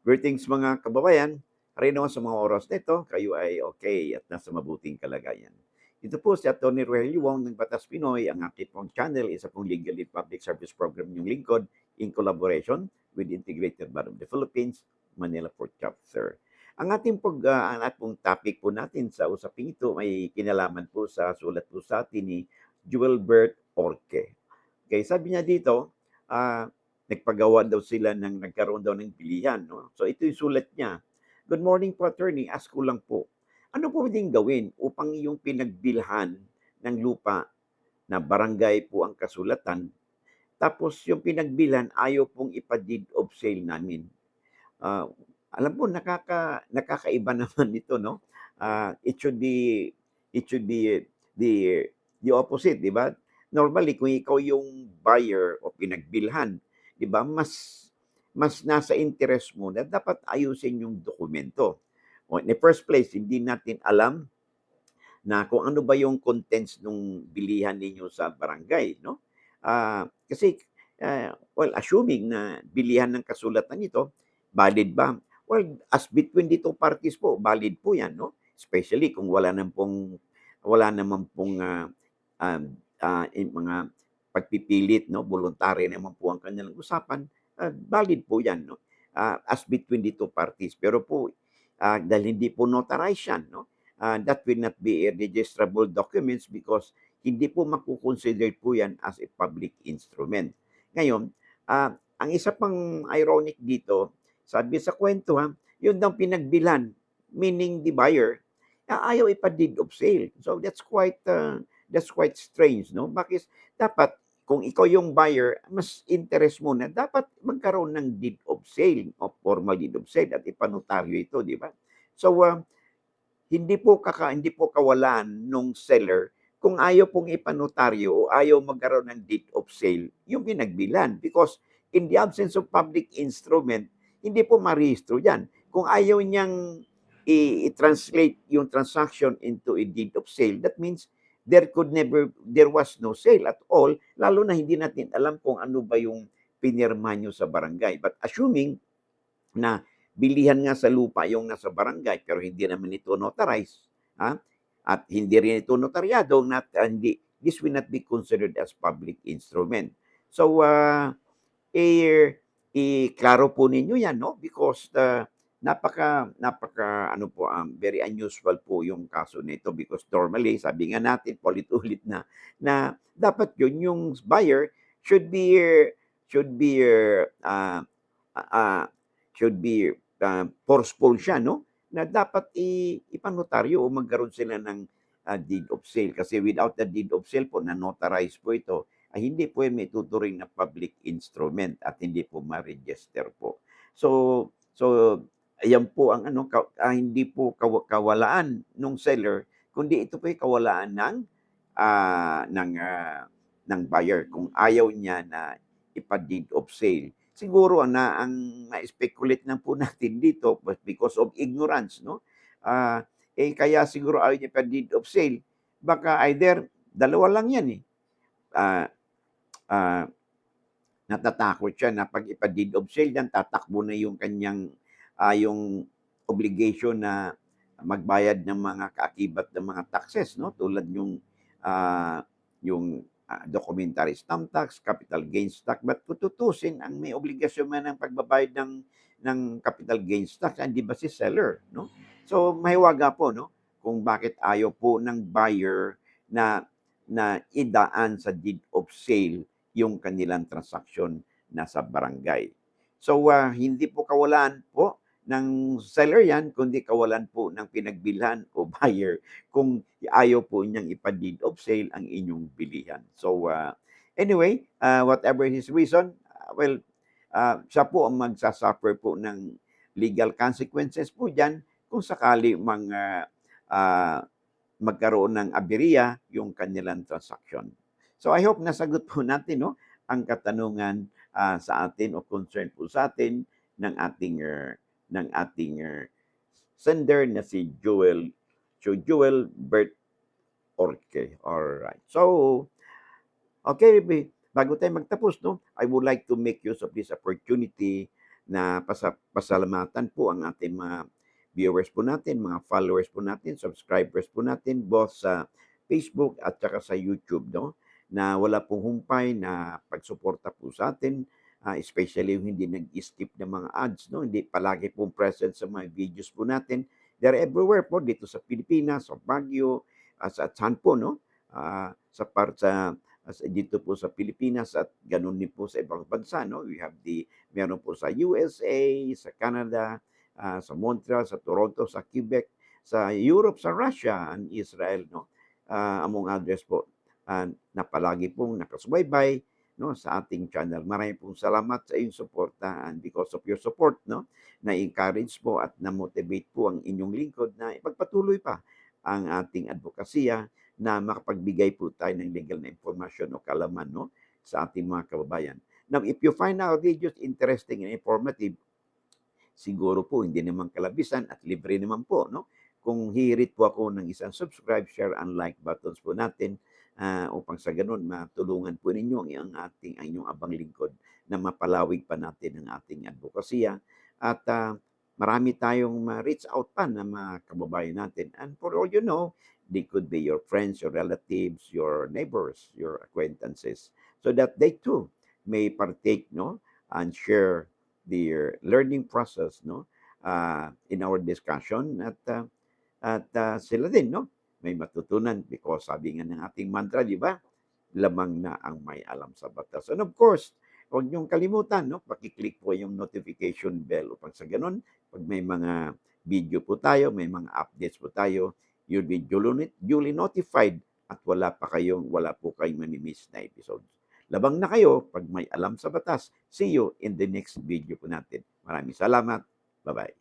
Greetings mga kababayan, rin naman sa mga oras na ito, kayo ay okay at nasa mabuting kalagayan. Ito po si Atty. Rogelio Wong ng Batas Pinoy, ang aking pong channel, isa pong legally public service program yung lingkod in collaboration with Integrated Bar of the Philippines, Manila Port Chapter. Ang ating topic po natin sa usaping ito ay kinalaman po sa sulat po sa atin ni Joelbert Orque. Okay, sabi niya dito, ah, nagpagawa daw sila nagkaroon daw ng bilihan, no? So ito yung sulat niya. Good morning po, attorney. Ask ko lang po. Ano po pwedeng gawin upang yung pinagbilhan ng lupa na barangay po ang kasulatan, tapos yung pinagbilhan ayaw pong ipa-deed of sale namin? Ah, alam po nakakaiba naman ito, no? It should be the the opposite, 'di ba? Normally kung ikaw yung buyer o pinagbilhan, 'di ba, mas nasa interest mo na dapat ayusin yung dokumento. O in the first place, hindi natin alam na kung ano ba yung contents nung bilihan ninyo sa barangay, no? Kasi, well, assuming na bilihan ng kasulatan nito, valid ba? Well, as between the two parties po, valid po yan, no? Especially kung wala naman pong mga pagpipilit, no? Voluntary naman po ang kanilang usapan, valid po yan, no? As between the two parties. Pero po, dahil hindi po notarized yan, no? That will not be a registrable documents because hindi po makukonsider po yan as a public instrument. Ngayon, ang isa pang ironic dito, sabi sa kwento yun daw pinagbilan, meaning the buyer, ayaw ipa-deed of sale. So that's quite strange, no? Bakit dapat kung ikaw yung buyer, mas interest mo na dapat magkaroon ng deed of sale o formal deed of sale at ipanotaryo ito, di ba? So, hindi po kawalan nung seller kung ayaw pong ipanotaryo o ayaw magkaroon ng deed of sale yung pinagbilan. Because in the absence of public instrument, hindi po marehistro yan. Kung ayaw niyang i-translate yung transaction into a deed of sale, that means there was no sale at all, lalo na hindi natin alam kung ano ba yung pinirma nyo sa barangay. But assuming na bilihan nga sa lupa yung nasa barangay pero hindi naman ito notarized, ha? At hindi rin ito notaryado, this will not be considered as public instrument. So, klaro po ninyo yan, no? Because napaka ano po, very unusual po yung kaso nito because normally, sabi nga natin, paulit-ulit na dapat yun, yung buyer should be, should be, uh, uh, should be forceful siya, no? Na dapat ipanotaryo o magkaroon sila ng deed of sale. Kasi without the deed of sale po, na notarize po ito, ay hindi po yan may tuturing na public instrument at hindi po ma-register po. So ayan po ang hindi po kawalaan ng seller, kundi ito po ay kawalaan ah, ng, ah, ng buyer kung ayaw niya na ipa-deed of sale. Siguro ang na-speculate lang po natin dito because of ignorance, no? Kaya siguro ayaw niya ipa-deed of sale. Baka either dalawa lang yan eh. Ah, ah, Natatakot siya na pag ipa-deed of sale yan, tatakbo na yung kanyang yung obligation na magbayad ng mga kaakibat ng mga taxes, no? Tulad yung documentary stamp tax, capital gains tax. But kung tutusin, ang may obligasyon man ng pagbabayad ng capital gains tax, hindi ba si seller, no? So, mahiwaga po, no? Kung bakit ayaw po ng buyer na idaan sa deed of sale yung kanilang transaksyon na sa barangay. So, hindi po kawalan po ng seller yan, kundi kawalan po ng pinagbilhan o buyer kung ayaw po niyang ipa-deed of sale ang inyong bilihan. So, anyway, whatever his reason, siya po ang magsasuffer po ng legal consequences po dyan kung sakali magkaroon ng aberya yung kanilang transaction. So I hope nasagot po natin, no, ang katanungan sa atin o concern po sa atin ng ating sender na si Joel Bert Orque. All right. So, okay, bago tayo magtapos, no, I would like to make use of this opportunity na pasalamatan po ang ating mga viewers po natin, mga followers po natin, subscribers po natin, both sa Facebook at saka sa YouTube, no? Na wala pong humpay na pagsuporta po sa atin, especially yung hindi nag-skip ng mga ads, no? Hindi palagi pong present sa mga videos po natin. They're everywhere po dito sa Pilipinas, sa Baguio, at saan po, no? Sa part dito po sa Pilipinas at ganun din po sa ibang bansa, no? Meron po sa USA, sa Canada, sa Montreal, sa Toronto, sa Quebec, sa Europe, sa Russia, and Israel, no? Among others po, na palagi pong nakasubaybay, no, sa ating channel. Maraming pong salamat sa inyong suporta, and because of your support, no, na-encourage po at na-motivate po ang inyong lingkod na ipagpatuloy pa ang ating advokasya na makapagbigay po tayo ng legal na impormasyon o kalaman, no, sa ating mga kababayan. Now, if you find our videos interesting and informative, siguro po hindi naman kalabisan at libre naman po, no? Kung hirit po ako ng isang subscribe, share, and like buttons po natin, upang sa ganun matulungan po ninyo ang inyong abang lingkod na mapalawig pa natin ang ating advokasya at marami tayong ma-reach out pa na mga kababayan natin. And for all you know, they could be your friends, your relatives, your neighbors, your acquaintances, so that they too may partake, no, and share their learning process, no, in our discussion at sila din, no, may matutunan because sabi nga ng ating mantra, di ba? Lamang na ang may alam sa batas. And of course, huwag niyong kalimutan, no, paki-click po yung notification bell upang sa ganun, pag may mga video po tayo, may mga updates po tayo, you'll be duly notified at wala po kayong mamimiss na episodes. Labang na kayo pag may alam sa batas. See you in the next video po natin. Maraming salamat. Bye-bye.